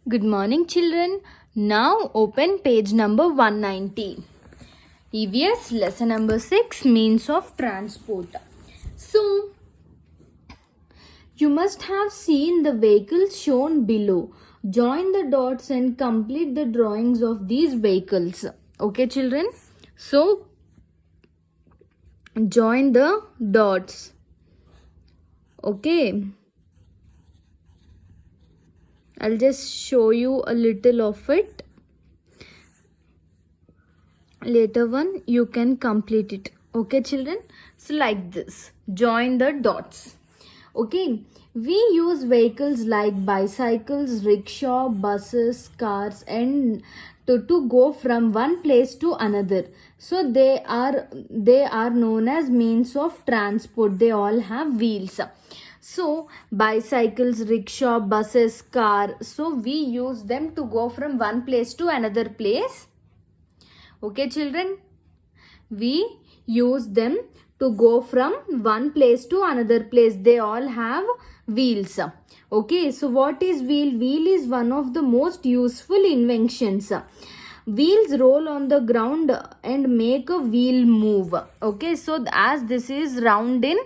Good morning, children. Now open page number 190. EVS lesson number 6, means of transport. So, you must have seen the vehicles shown below. Join the dots and complete the drawings of these vehicles. Okay, children? So, join the dots. Okay. I'll just show you a little of it. Later one you can complete it. Okay, children? So like this. Join the dots. Okay. We use vehicles like bicycles, rickshaw, buses, cars and to go from one place to another. So they are known as means of transport. They all have wheels. So bicycles, rickshaw, buses, car, so we use them to go from one place to another place. Okay, children, we use them to go from one place to another place. They all have wheels. Okay, so what is wheel? Wheel is one of the most useful inventions. Wheels roll on the ground and make a wheel move. Okay, so as this is round in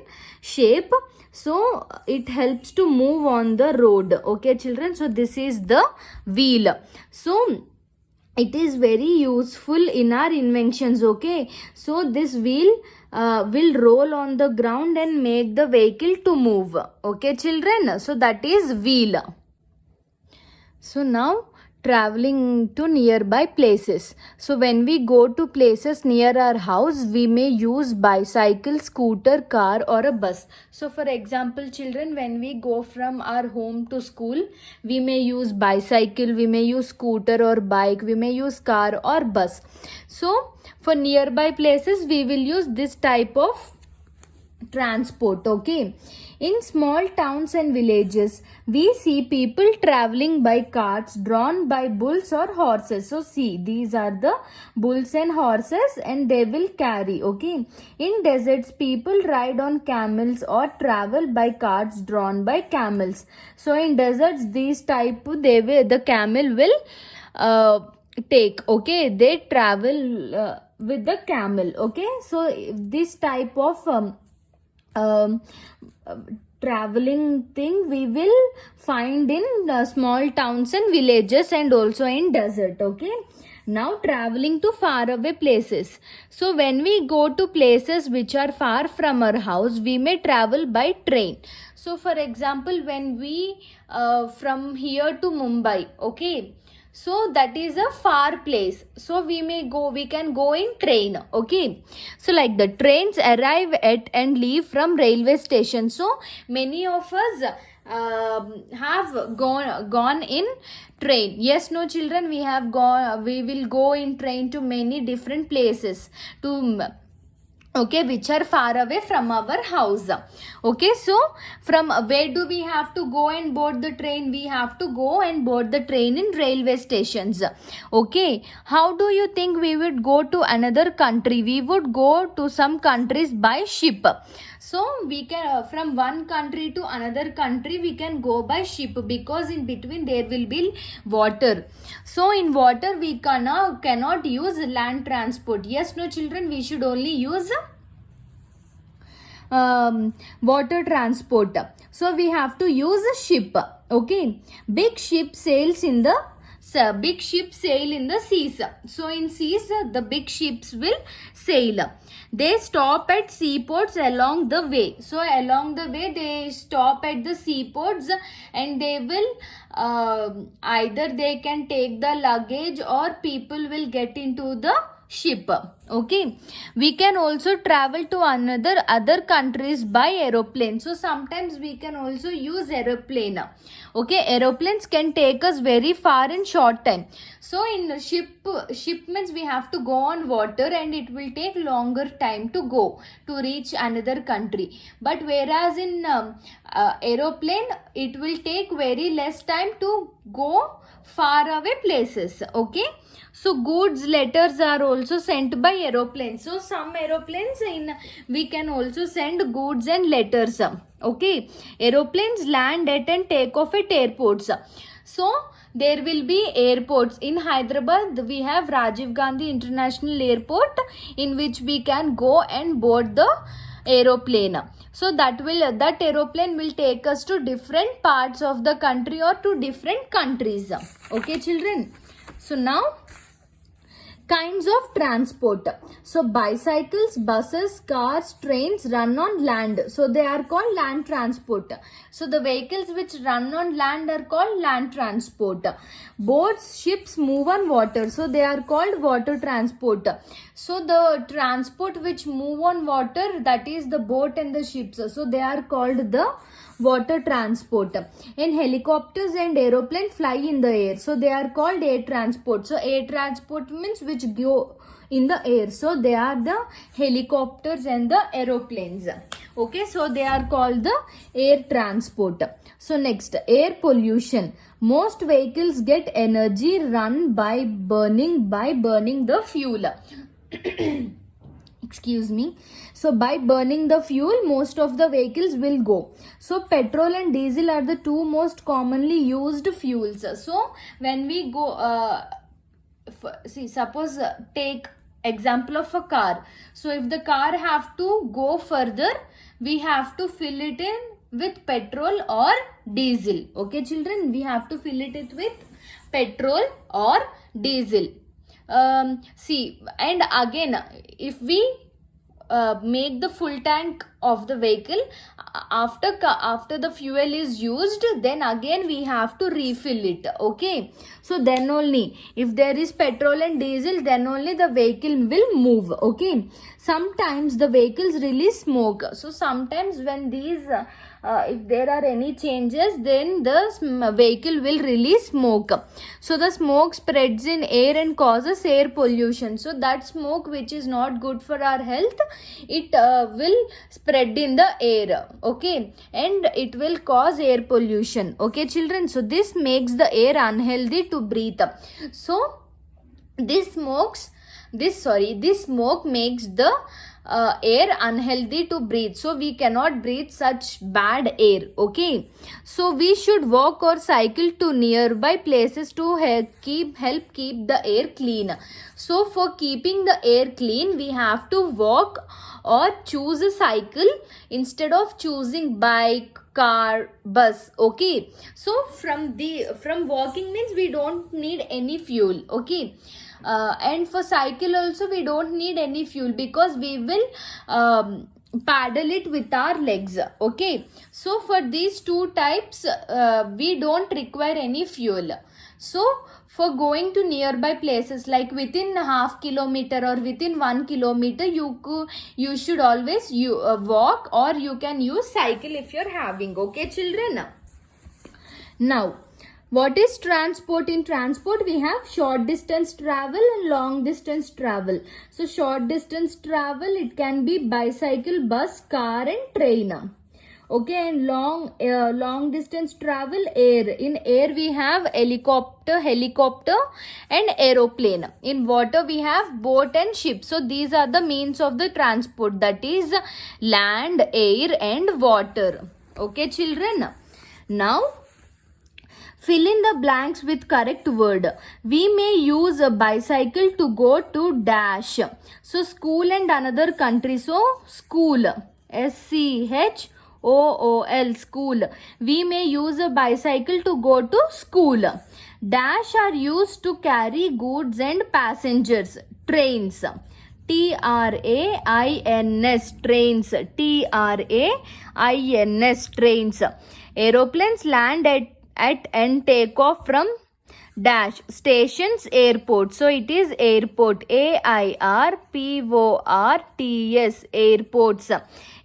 shape, so it helps to move on the road. Okay, children, so this is the wheel. So it is very useful in our inventions. Okay, so this wheel will roll on the ground and make the vehicle to move. Okay, children, so that is wheel. So now traveling to nearby places. So when we go to places near our house, we may use bicycle, scooter, car or a bus. So for example, children, when we go from our home to school, we may use bicycle, we may use scooter or bike, we may use car or bus. So for nearby places, we will use this type of transport. Okay, in small towns and villages we see people traveling by carts drawn by bulls or horses. So see, these are the bulls and horses and they will carry. Okay, in deserts people ride on camels or travel by carts drawn by camels. So in deserts these type the camel will take. Okay, they travel with the camel. Okay, so this type of traveling thing we will find in small towns and villages and also in desert. Okay, now traveling to far away places. So when we go to places which are far from our house, we may travel by train. So for example, when we from here to Mumbai, okay, so that is a far place, so we can go in train. Okay, so like the trains arrive at and leave from railway station. So many of us have gone in train. Yes, no, children, we will go in train to many different places to okay, which are far away from our house. Okay, so from where do we have to go and board the train? We have to go and board the train in railway stations. Okay, how do you think we would go to another country? We would go to some countries by ship. So we can from one country to another country we can go by ship, because in between there will be water. So in water we cannot use land transport. Yes, no, children, we should only use water transport. So we have to use a ship. Okay, big ship sails in the big ships sail in the seas. So in seas the big ships will sail. They stop at seaports along the way. So along the way they stop at the seaports and they will either they can take the luggage or people will get into the ship. Okay, we can also travel to other countries by aeroplane. So sometimes we can also use aeroplane. Okay, aeroplanes can take us very far in short time. So in ship means we have to go on water and it will take longer time to go to reach another country. But whereas in aeroplane it will take very less time to go far away places. Okay, so goods letters are also also sent by aeroplanes. So some aeroplanes we can also send goods and letters. Okay, aeroplanes land at and take off at airports. So there will be airports in Hyderabad. We have Rajiv Gandhi International Airport, in which we can go and board the aeroplane. So that aeroplane will take us to different parts of the country or to different countries. Okay, children. So now, kinds of transport. So bicycles, buses, cars, trains run on land. So they are called land transport. So the vehicles which run on land are called land transport. Boats, ships move on water. So they are called water transport. So the transport which move on water, that is the boat and the ships. So they are called the water transport. And helicopters and aeroplane fly in the air. So they are called air transport. So air transport means which go in the air. So they are the helicopters and the aeroplanes. Okay, so they are called the air transport. So next, air pollution. Most vehicles get energy run by burning the fuel. Excuse me. So by burning the fuel, most of the vehicles will go. So petrol and diesel are the two most commonly used fuels. So when we go, suppose take example of a car. So if the car have to go further, we have to fill it in with petrol or diesel. Okay, children, we have to fill it with petrol or diesel. And again, if we make the full tank of the vehicle, after the fuel is used, then again we have to refill it. Okay, so then only, if there is petrol and diesel, then only the vehicle will move. Okay, sometimes the vehicles release smoke. So sometimes when these if there are any changes, then the vehicle will release smoke. So the smoke spreads in air and causes air pollution. So that smoke which is not good for our health, it will spread in the air. Okay, and it will cause air pollution. Okay, children, so this makes the air unhealthy to breathe. So this smoke makes the air unhealthy to breathe. So we cannot breathe such bad air. Okay, so we should walk or cycle to nearby places to help keep the air clean. So for keeping the air clean, we have to walk or choose a cycle instead of choosing bike, car, bus. Okay, so from walking means we don't need any fuel. Okay, and for cycle also we don't need any fuel, because we will paddle it with our legs. Okay, so for these two types we don't require any fuel. So for going to nearby places like within half kilometer or within 1 kilometer, you should always walk, or you can use cycle if you're having. Okay, children. Now, what is transport? In transport, we have short distance travel and long distance travel. So short distance travel, it can be bicycle, bus, car and train. Okay, and long distance travel, air. In air we have helicopter and aeroplane. In water we have boat and ship. So these are the means of the transport, that is land, air and water. Okay, children. Now, fill in the blanks with correct word. We may use a bicycle to go to dash. So school and another country. So school, SCHOOL, school. We may use a bicycle to go to school. Dash are used to carry goods and passengers. Trains, TRAINS, trains, TRAINS, trains. Aeroplanes land at and take off from dash stations, airport. So it is airport, AIRPORTS, airports.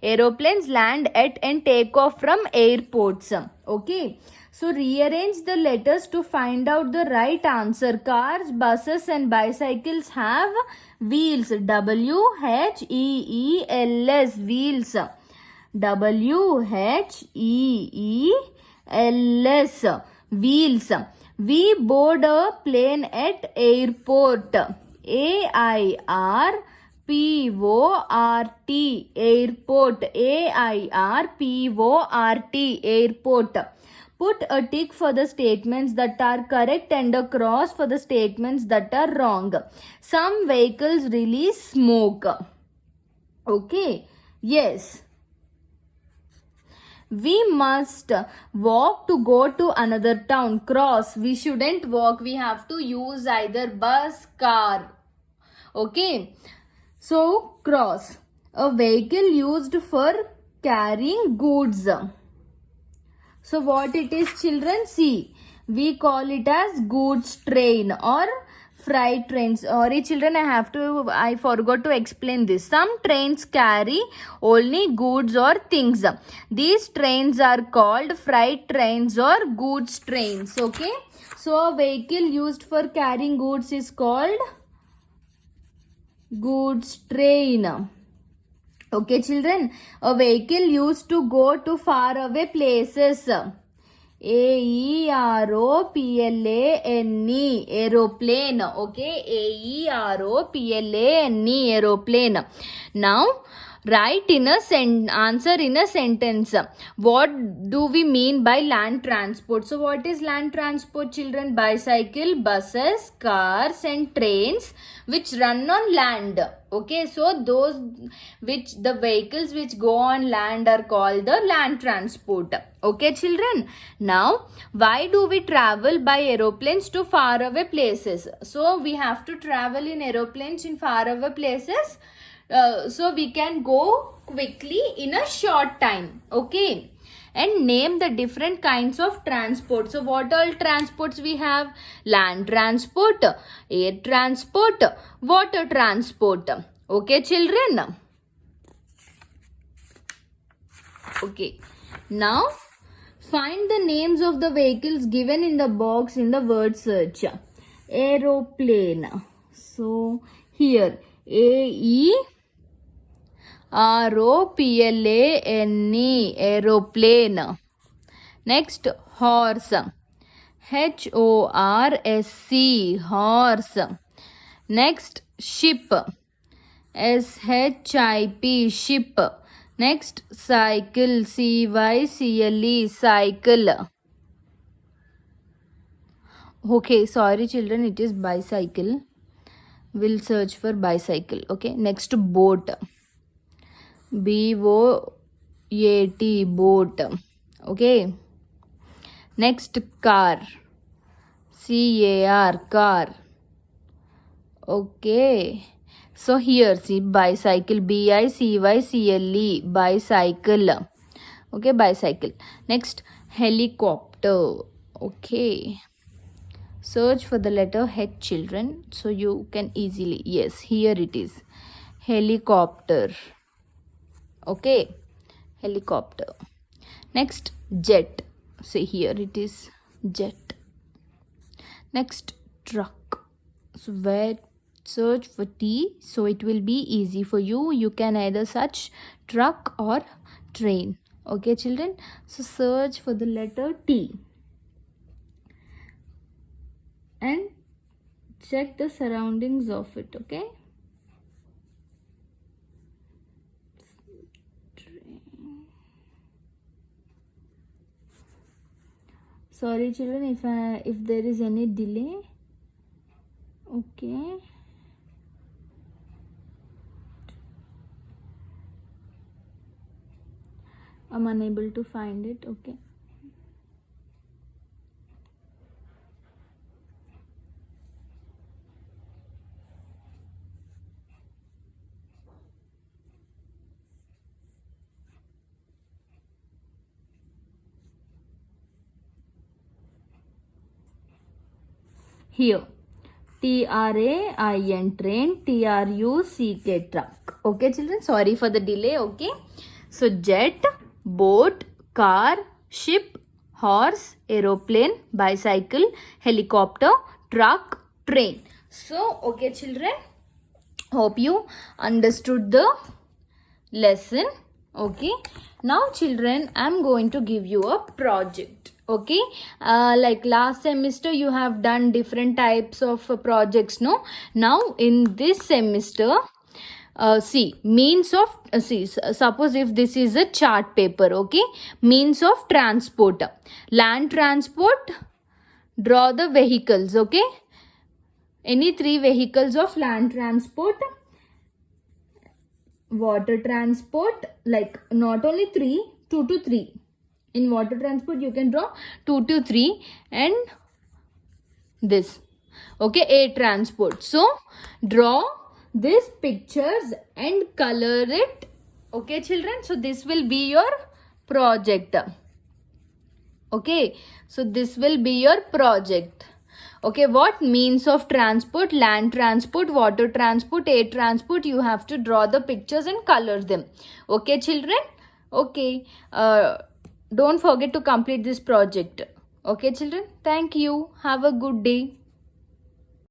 Aeroplanes land at and take off from airports. Okay, so rearrange the letters to find out the right answer. Cars, buses and bicycles have wheels, WHEELS, wheels, WHEELS, wheels. We board a plane at airport, A-I-R-P-O-R-T, airport. A-I-R-P-O-R-T, airport. Put a tick for the statements that are correct and a cross for the statements that are wrong. Some vehicles release smoke. Okay, yes. We must walk to go to another town. Cross. We shouldn't walk. We have to use either bus, car. Okay. So, cross. A vehicle used for carrying goods. So, what it is, children? See. We call it as goods train or freight trains. Sorry children, I forgot to explain this. Some trains carry only goods or things. These trains are called freight trains or goods trains. Okay. So a vehicle used for carrying goods is called goods train. Okay children. A vehicle used to go to far away places. A-E-R-O-P-L-A-N-E, aeroplane. Okay, A-E-R-O-P-L-A-N-E, aeroplane. Now, write in a answer in a sentence. What do we mean by land transport? So, what is land transport, children? Bicycle, buses, cars and trains which run on land. Okay, so those the vehicles which go on land are called the land transport. Okay children, now why do we travel by aeroplanes to far away places? So we have to travel in aeroplanes in far away places so we can go quickly in a short time. Okay, and name the different kinds of transport. So what all transports we have? Land transport, air transport, water transport. Okay children. Okay, now find the names of the vehicles given in the box in the word search. Aeroplane. So here A-E-R-O-P-L-A-N-E, aeroplane. Next, horse. H-O-R-S-C, horse. Next, ship. S-H-I-P, ship. Next, cycle. C-Y-C-L-E, cycle. Okay, sorry children, it is bicycle. We'll search for bicycle. Okay, next, boat. B-O-A-T, boat. Okay, next, car. C-A-R, car. Okay, so here see bicycle, B-I-C-Y-C-L-E, bicycle. Okay, bicycle. Next, helicopter. Okay, search for the letter H children so you can easily, yes, here it is, helicopter. Okay, helicopter. Next, jet. See here it is, jet. Next, truck. So where search for T, so it will be easy for you. You can either search truck or train. Okay children, so search for the letter T and check the surroundings of it. Okay, sorry children if there is any delay. Okay, I'm unable to find it. Okay, here T-R-A-I-N, train. T-R-U-C-K, truck. Okay children, sorry for the delay. Okay, so jet, boat, car, ship, horse, aeroplane, bicycle, helicopter, truck, train. So okay children, hope you understood the lesson. Okay, now children, I'm going to give you a project. Okay, like last semester you have done different types of projects, no? Now in this semester, see means of suppose if this is a chart paper, okay, means of transport, land transport, draw the vehicles, okay, any three vehicles of land transport, water transport, like not only three, 2 to 3. In water transport you can draw 2 to 3, and this, okay, air transport. So draw these pictures and color it, okay children. So this will be your project. Okay, so this will be your project. Okay, what means of transport? Land transport, water transport, air transport. You have to draw the pictures and color them. Okay children. Okay, don't forget to complete this project. Okay children, thank you, have a good day.